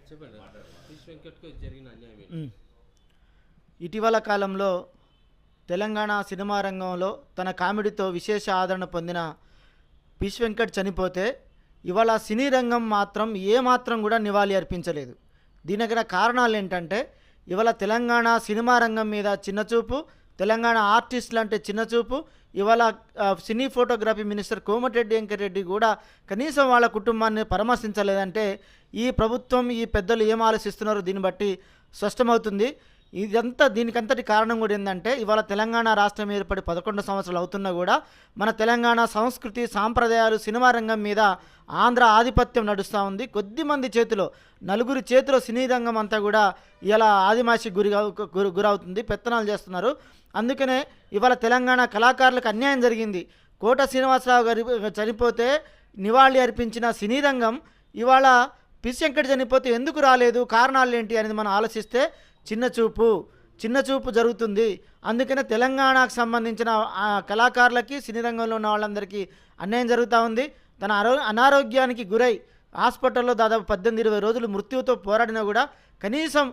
చెప్పండి. ఫిష్ వెంకట్‌కి జరిగిన అన్యాయం ఏంటి? ఇటీవల కాలంలో తెలంగాణ సినిమా రంగంలో తన కామెడీతో విశేష ఆదరణ పొందిన పిష్ వెంకట్ చనిపోతే ఇవాళ సినీ రంగం మాత్రం ఏమాత్రం కూడా నివాళి అర్పించలేదు. దీనికి గల కారణాలు ఏంటంటే ఇవాళ తెలంగాణ సినిమా రంగం మీద చిన్నచూపు, తెలంగాణ ఆర్టిస్టులు అంటే చిన్నచూపు. ఇవాళ సినీ ఫోటోగ్రఫీ మినిస్టర్ కోమటిరెడ్డి వెంకటరెడ్డి కూడా కనీసం వాళ్ళ కుటుంబాన్ని పరామర్శించలేదంటే ఈ ప్రభుత్వం, ఈ పెద్దలు ఏం ఆలోచిస్తున్నారో దీన్ని బట్టి స్పష్టమవుతుంది. దీనికంతటి కారణం కూడా ఏంటంటే ఇవాళ తెలంగాణ రాష్ట్రం ఏర్పడి 11 సంవత్సరాలు అవుతున్నా కూడా మన తెలంగాణ సంస్కృతి సాంప్రదాయాలు సినిమా రంగం మీద ఆంధ్ర ఆధిపత్యం నడుస్తూ ఉంది. కొద్దిమంది చేతిలో, నలుగురి చేతిలో సినీ రంగం అంతా కూడా ఇలా ఆదిమాసి గురవుతుంది, పెత్తనాలు చేస్తున్నారు. అందుకనే ఇవాళ తెలంగాణ కళాకారులకు అన్యాయం జరిగింది. కోట శ్రీనివాసరావు గారి చనిపోతే నివాళి అర్పించిన సినీ రంగం ఇవాళ పిష్ వెంకట్ చనిపోతే ఎందుకు రాలేదు, కారణాలు ఏంటి అనేది మనం ఆలోచిస్తే చిన్నచూపు జరుగుతుంది. అందుకనే తెలంగాణకు సంబంధించిన కళాకారులకి, సినీ రంగంలో ఉన్న వాళ్ళందరికీ అన్యాయం జరుగుతూ ఉంది. తన అనారోగ్యానికి గురై హాస్పిటల్లో దాదాపు 18-20 రోజులు మృత్యువుతో పోరాడినా కూడా కనీసం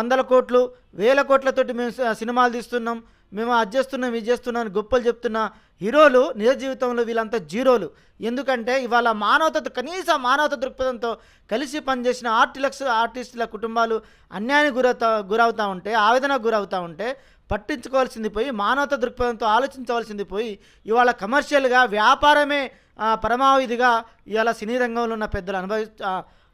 100 కోట్లు 1000 కోట్లతోటి మేము సినిమాలు తీస్తున్నాం, మేము అది చేస్తున్నాం, ఇది చేస్తున్నాం అని గొప్పలు చెప్తున్న హీరోలు నిజ జీవితంలో వీళ్ళంతా జీరోలు. ఎందుకంటే ఇవాళ కనీస మానవత దృక్పథంతో కలిసి పనిచేసిన ఆర్టిస్టుల కుటుంబాలు అన్యాయానికి గురవుతూ ఉంటే, ఆవేదనకు గురవుతూ ఉంటే పట్టించుకోవాల్సింది పోయి, మానవత దృక్పథంతో ఆలోచించవలసింది పోయి ఇవాళ కమర్షియల్గా వ్యాపారమే పరమావధిగా ఇవాళ సినీ రంగంలో ఉన్న పెద్దలు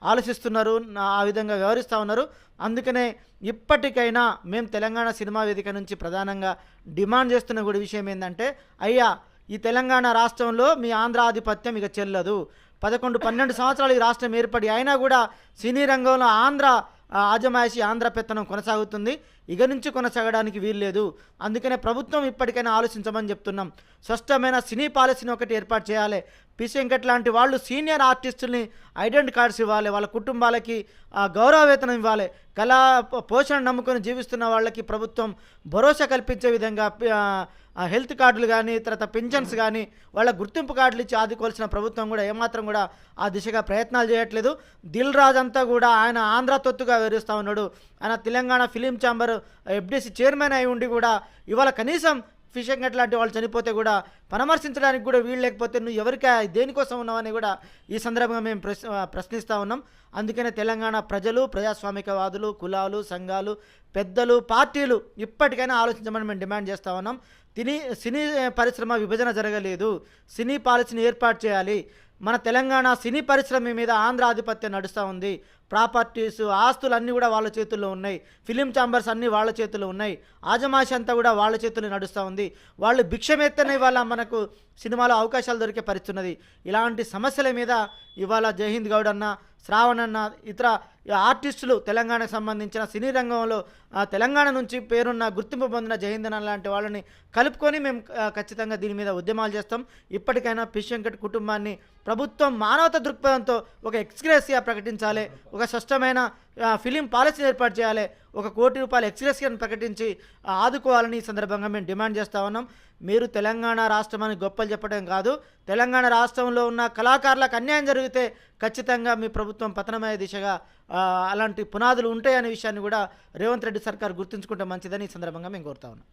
ఆలోచిస్తున్నారు, ఆ విధంగా వ్యవహరిస్తూ ఉన్నారు. అందుకనే ఇప్పటికైనా మేము తెలంగాణ సినిమా వేదిక నుంచి ప్రధానంగా డిమాండ్ చేస్తున్న కూడా విషయం ఏంటంటే, అయ్యా ఈ తెలంగాణ రాష్ట్రంలో మీ ఆంధ్ర ఆధిపత్యం ఇక చెల్లదు. 11-12 సంవత్సరాలు ఈ రాష్ట్రం ఏర్పడి అయినా కూడా సినీ రంగంలో ఆజమాయిషి ఆంధ్ర పెత్తనం కొనసాగుతుంది. ఇక నుంచి కొనసాగడానికి వీల్లేదు. అందుకనే ప్రభుత్వం ఇప్పటికైనా ఆలోచించమని చెప్తున్నాం. స్పష్టమైన సినీ పాలసీని ఒకటి ఏర్పాటు చేయాలి. పిష్ వెంకట్ లాంటి వాళ్ళు సీనియర్ ఆర్టిస్టుల్ని ఐడెంటిటీ కార్డ్స్ ఇవ్వాలి, వాళ్ళ కుటుంబాలకి గౌరవ వేతనం ఇవ్వాలి. కళా పోషణ నమ్ముకొని జీవిస్తున్న వాళ్ళకి ప్రభుత్వం భరోసా కల్పించే విధంగా హెల్త్ కార్డులు కానీ, తర్వాత పెన్షన్స్ కానీ, వాళ్ళ గుర్తింపు కార్డులు ఇచ్చి ఆదుకోవాల్సిన ప్రభుత్వం కూడా ఏమాత్రం కూడా ఆ దిశగా ప్రయత్నాలు చేయట్లేదు. దిల్ రాజు అంతా కూడా ఆయన ఆంధ్ర తొత్తుగా వివరిస్తూ ఉన్నాడు. ఆయన Telangana film chamber FDC chairman అయి ఉండి కూడా ఇవాళ కనీసం పిష్ వెంకట్ లాంటి వాళ్ళు చనిపోతే కూడా పరామర్శించడానికి కూడా వీలు లేకపోతే నువ్వు ఎవరికి దేనికోసం ఉన్నావని కూడా ఈ సందర్భంగా మేము ప్రశ్నిస్తూ ఉన్నాం. అందుకనే తెలంగాణ ప్రజలు, ప్రజాస్వామికవాదులు, కులాలు, సంఘాలు, పెద్దలు, పార్టీలు ఇప్పటికైనా ఆలోచించమని మేము డిమాండ్ చేస్తూ ఉన్నాం. సినీ పరిశ్రమ విభజన జరగలేదు, సినీ పాలసీని ఏర్పాటు చేయాలి. మన తెలంగాణ సినీ పరిశ్రమ మీద ఆంధ్ర ఆధిపత్యం నడుస్తూ ఉంది. ప్రాపర్టీస్, ఆస్తులు అన్నీ కూడా వాళ్ళ చేతుల్లో ఉన్నాయి. ఫిలిం ఛాంబర్స్ అన్నీ వాళ్ళ చేతుల్లో ఉన్నాయి. ఆజమాషి అంతా కూడా వాళ్ళ చేతుల్లో నడుస్తూ ఉంది. వాళ్ళు భిక్షమెత్తనే ఇవాళ మనకు సినిమాలో అవకాశాలు దొరికే పరిస్థితున్నది. ఇలాంటి సమస్యల మీద ఇవాళ జయహింద్ గౌడ్ అన్న, శ్రావణ్ అన్న, ఇతర ఆర్టిస్టులు, తెలంగాణకు సంబంధించిన సినీ రంగంలో తెలంగాణ నుంచి పేరున్న గుర్తింపు పొందిన జయహింద్ అన్న లాంటి వాళ్ళని కలుపుకొని మేము ఖచ్చితంగా దీని మీద ఉద్యమాలు చేస్తాం. ఇప్పటికైనా పిష్ వెంకట్ కుటుంబాన్ని ప్రభుత్వం మానవత దృక్పథంతో ఒక ఎక్స్గ్రేసియా ప్రకటించాలి, ఒక స్పష్టమైన ఫిలిం పాలసీని ఏర్పాటు చేయాలి, 1 కోటి రూపాయల ఎక్స్గ్రేసియాను ప్రకటించి ఆదుకోవాలని ఈ సందర్భంగా మేము డిమాండ్ చేస్తూ ఉన్నాం. మీరు తెలంగాణ రాష్ట్రం అని గొప్పలు చెప్పడం కాదు, తెలంగాణ రాష్ట్రంలో ఉన్న కళాకారులకు అన్యాయం జరిగితే ఖచ్చితంగా మీ ప్రభుత్వం పతనమయ్యే దిశగా అలాంటి పునాదులు ఉంటాయనే విషయాన్ని కూడా రేవంత్ రెడ్డి సర్కార్ గుర్తుంచుకుంటే మంచిదని ఈ సందర్భంగా మేము కోరుతా ఉన్నాం.